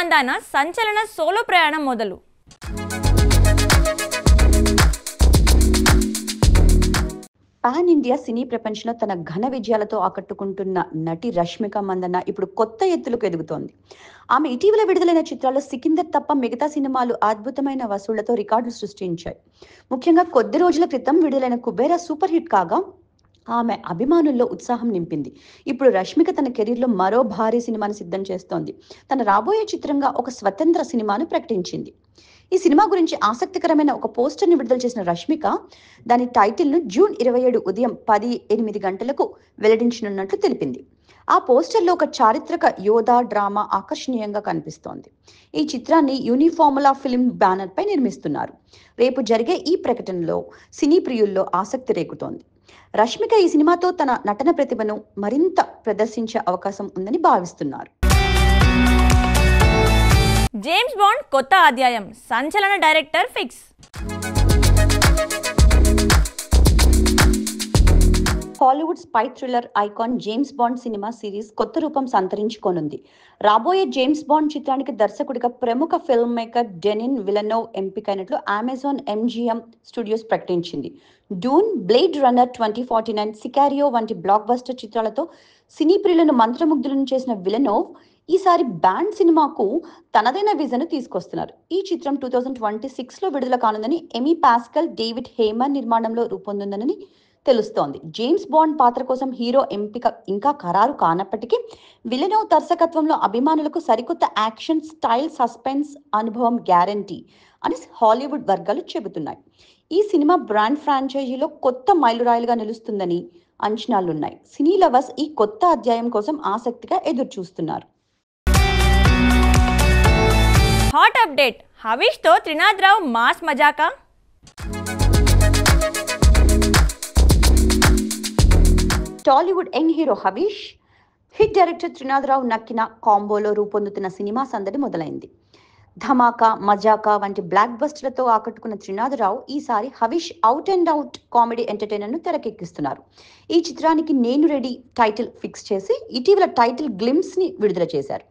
మందాన సంచలన సోలో ప్రయాణం మొదలు. పాన్ ఇండియా సినీ ప్రపంచంలో తన ఘన విజయాలతో ఆకట్టుకుంటున్న నటి రష్మిక మందన్న ఇప్పుడు కొత్త ఎత్తులకు ఎదుగుతోంది. ఆమె ఇటీవల విడుదలైన చిత్రాల్లో సికిందర్ తప్ప మిగతా సినిమాలు అద్భుతమైన వసూళ్లతో రికార్డులు సృష్టించాయి. ముఖ్యంగా కొద్ది రోజుల క్రితం విడుదలైన కుబేరా సూపర్ హిట్ కాగా ఆమె అభిమానుల్లో ఉత్సాహం నింపింది. ఇప్పుడు రష్మిక తన కెరీర్లో మరో భారీ సినిమాను సిద్ధం చేస్తోంది. తన రాబోయే చిత్రంగా ఒక స్వతంత్ర సినిమాను ప్రకటించింది. ఈ సినిమా గురించి ఆసక్తికరమైన ఒక పోస్టర్ని విడుదల చేసిన రష్మిక దాని టైటిల్ను జూన్ 27 ఉదయం 10:08 గంటలకు వెల్లడించనున్నట్లు తెలిపింది. ఆ పోస్టర్లో ఒక చారిత్రక యోధా డ్రామా ఆకర్షణీయంగా కనిపిస్తోంది. ఈ చిత్రాన్ని యూనిఫార్ములా ఫిల్మ్ బ్యానర్ పై నిర్మిస్తున్నారు. రేపు జరిగే ఈ ప్రకటనలో సినీ ప్రియుల్లో ఆసక్తి రేగుతోంది. రష్మిక ఈ సినిమాతో తన నటన ప్రతిభను మరింత ప్రదర్శించే అవకాశం ఉందని భావిస్తున్నారు. జేమ్స్ బాండ్ కొత్త అధ్యాయం, సంచలన director fix. Hollywood spy thriller icon James Bond cinema series కొత్త రూపం సంతరించుకోనుంది. రాబోయే జేమ్స్ బాండ్ చిత్రానికి దర్శకుడిగా ప్రముఖ ఫిల్మ్ మేకర్ డెనిస్ విల్లనోవ్ ఎంపికైనట్లు అమెజాన్ ఎంజిఎం స్టూడియోస్ ప్రకటించింది. డూన్, బ్లేడ్ రన్నర్ 2049, సికారియో వంటి బ్లాక్ బస్టర్ చిత్రాలతో సినీ ప్రియులను మంత్రముగ్ధులను చేసిన విల్లనోవ్ ఈసారి బాండ్ సినిమాకు తనదైన విజన్ తీసుకొస్తున్నారు. ఈ చిత్రం 2026లో విడుదల కానుందని, ఎమీ పాస్కల్, డేవిడ్ హేమర్ నిర్మాణంలో రూపొందుందని తెలుస్తోంది. జేమ్స్ బాండ్ పాత్ర కోసం హీరో ఎంపిక ఇంకా ఖరారు కానప్పటికీ విల్లనోవ్ దర్శకత్వంలో అభిమానులకు సరికొత్త యాక్షన్ స్టైల్ సస్పెన్స్ అనుభవం గ్యారంటీ అని హాలీవుడ్ వర్గాలు చెబుతున్నాయి. ఈ సినిమా బ్రాండ్ ఫ్రాంచైజీలో కొత్త మైలురాయిలుగా నిలుస్తుందని అంచనాలున్నాయి. సినీ లవర్స్ ఈ కొత్త అధ్యాయం కోసం ఆసక్తిగా ఎదురు చూస్తున్నారు. హాట్ అప్డేట్, హవీష్తో త్రినాథ్ రావు మాస్ మజాకా. Tollywood young hero Havish, hit director Trinath Rao Nakkina కాంబోలో రూపొందుతున్న సినిమా సందడి మొదలైంది. ధమాకా, మజాకా వంటి బ్లాక్ బస్టర్లతో ఆకట్టుకున్న త్రినాథ్ రావు ఈసారి Havish out and out comedy ఎంటర్టైనర్ను తెరకెక్కిస్తున్నారు. ఈ చిత్రానికి నేను రెడీ టైటిల్ ఫిక్స్ చేసి ఇటీవల టైటిల్ గ్లిమ్స్ ని విడుదల చేశారు.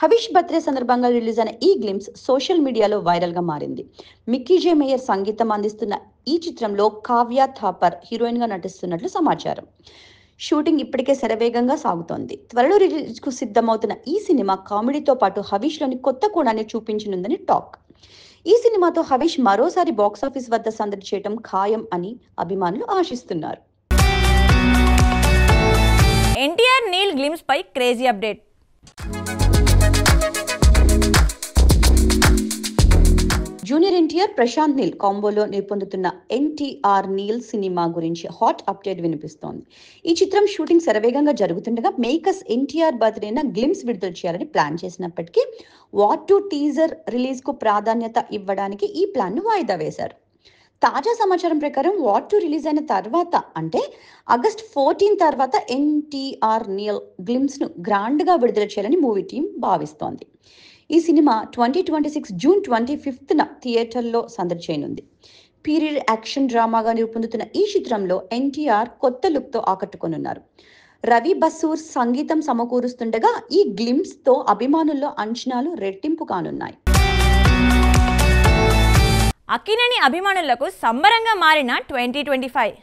హవీష్ బర్త్డే సందర్భంగా రిలీజ్ అయిన ఈ గ్లిమ్స్ సోషల్ మీడియాలో వైరల్ గా మారింది. మిక్కీ జే మేయర్ సంగీతం అందిస్తున్న ఈ చిత్రంలో కావ్య థాపర్ హీరోయిన్ గా నటిస్తున్నట్లు సమాచారం. షూటింగ్ ఇప్పటికే శరవేగంగా సాగుతోంది. త్వరలో రిలీజ్ కు సిద్ధమవుతున్న ఈ సినిమా కామెడీతో పాటు హవీష్ లోని కొత్త కోణాన్ని చూపించనుందని టాక్. ఈ సినిమాతో హవీష్ మరోసారి బాక్సాఫీస్ వద్ద సందడి చేయడం ఖాయం అని అభిమానులు ఆశిస్తున్నారు. ఎన్టీఆర్ నీల్ గ్లిమ్స్ పై crazy update. Junior NTR, Prashanth Neel కాంబోలో రూపొందుతున్న ఎన్టీఆర్ నీల్ సినిమా గురించి హాట్ అప్డేట్ వినిపిస్తోంది. ఈ చిత్రం షూటింగ్ శరవేగంగా జరుగుతుండగా మేకర్స్ ఎన్టీఆర్ బర్త్డేన గ్లిమ్స్ విడుదల చేయాలని ప్లాన్ చేసినప్పటికీ వార్ 2 టీజర్ రిలీజ్ కు ప్రాధాన్యత ఇవ్వడానికి ఈ ప్లాన్ ను వాయిదా వేశారు. తాజా సమాచారం ప్రకారం వార్ 2 రిలీజ్ అయిన తర్వాత అంటే ఆగస్ట్ 14 తర్వాత ఎన్టీఆర్ నీల్ గ్లిమ్స్ ను గ్రాండ్ గా విడుదల చేయాలని మూవీ టీం భావిస్తోంది. ఈ సినిమా 2026 జూన్ 25న థియేటర్లో సందడి చేయనుంది. పీరియడ్ యాక్షన్ డ్రామాగా రూపొందుతున్న ఈ చిత్రంలో ఎన్టీఆర్ కొత్త లుక్తో ఆకట్టుకొనున్నారు. రవి బసూర్ సంగీతం సమకూరుస్తుండగా ఈ గ్లిమ్స్తో అభిమానుల్లో అంచనాలు రెట్టింపు కానున్నాయి. అక్కినేని అభిమానులకు సంబరంగా మారిన 2025.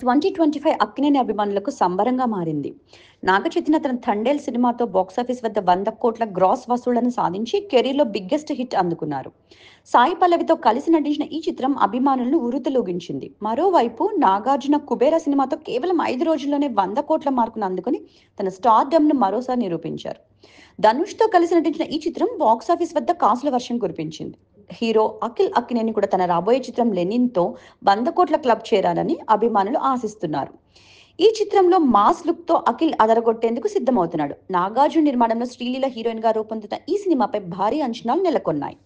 2025 అక్కినేని అభిమానులకు సంబరంగా మారింది. నాగచైతన్య తన థండేల్ సినిమాతో బాక్సాఫీస్ వద్ద 100 కోట్ల గ్రాస్ వసూళ్లను సాధించి కెరీర్లో బిగ్గెస్ట్ హిట్ అందుకున్నారు. సాయి పల్లవితో కలిసి నటించిన ఈ చిత్రం అభిమానులను ఉరుతలూగించింది. మరోవైపు నాగార్జున కుబేరా సినిమాతో కేవలం 5 రోజుల్లోనే 100 కోట్ల మార్కును అందుకుని తన స్టార్డమ్ ను మరోసారి నిరూపించారు. ధనుష్తో కలిసి నటించిన ఈ చిత్రం బాక్సాఫీస్ వద్ద కాసుల వర్షం కురిపించింది. హీరో అఖిల్ అక్కినేని కూడా తన రాబోయే చిత్రం లెనిన్తో 100 కోట్ల క్లబ్ చేరాలని అభిమానులు ఆశిస్తున్నారు. ఈ చిత్రంలో మాస్ లుక్ తో అఖిల్ అదరగొట్టేందుకు సిద్ధమవుతున్నాడు. నాగార్జున నిర్మాణంలో శ్రీలీల హీరోయిన్ గా రూపొందుతున్న ఈ సినిమాపై భారీ అంచనాలు నెలకొన్నాయి.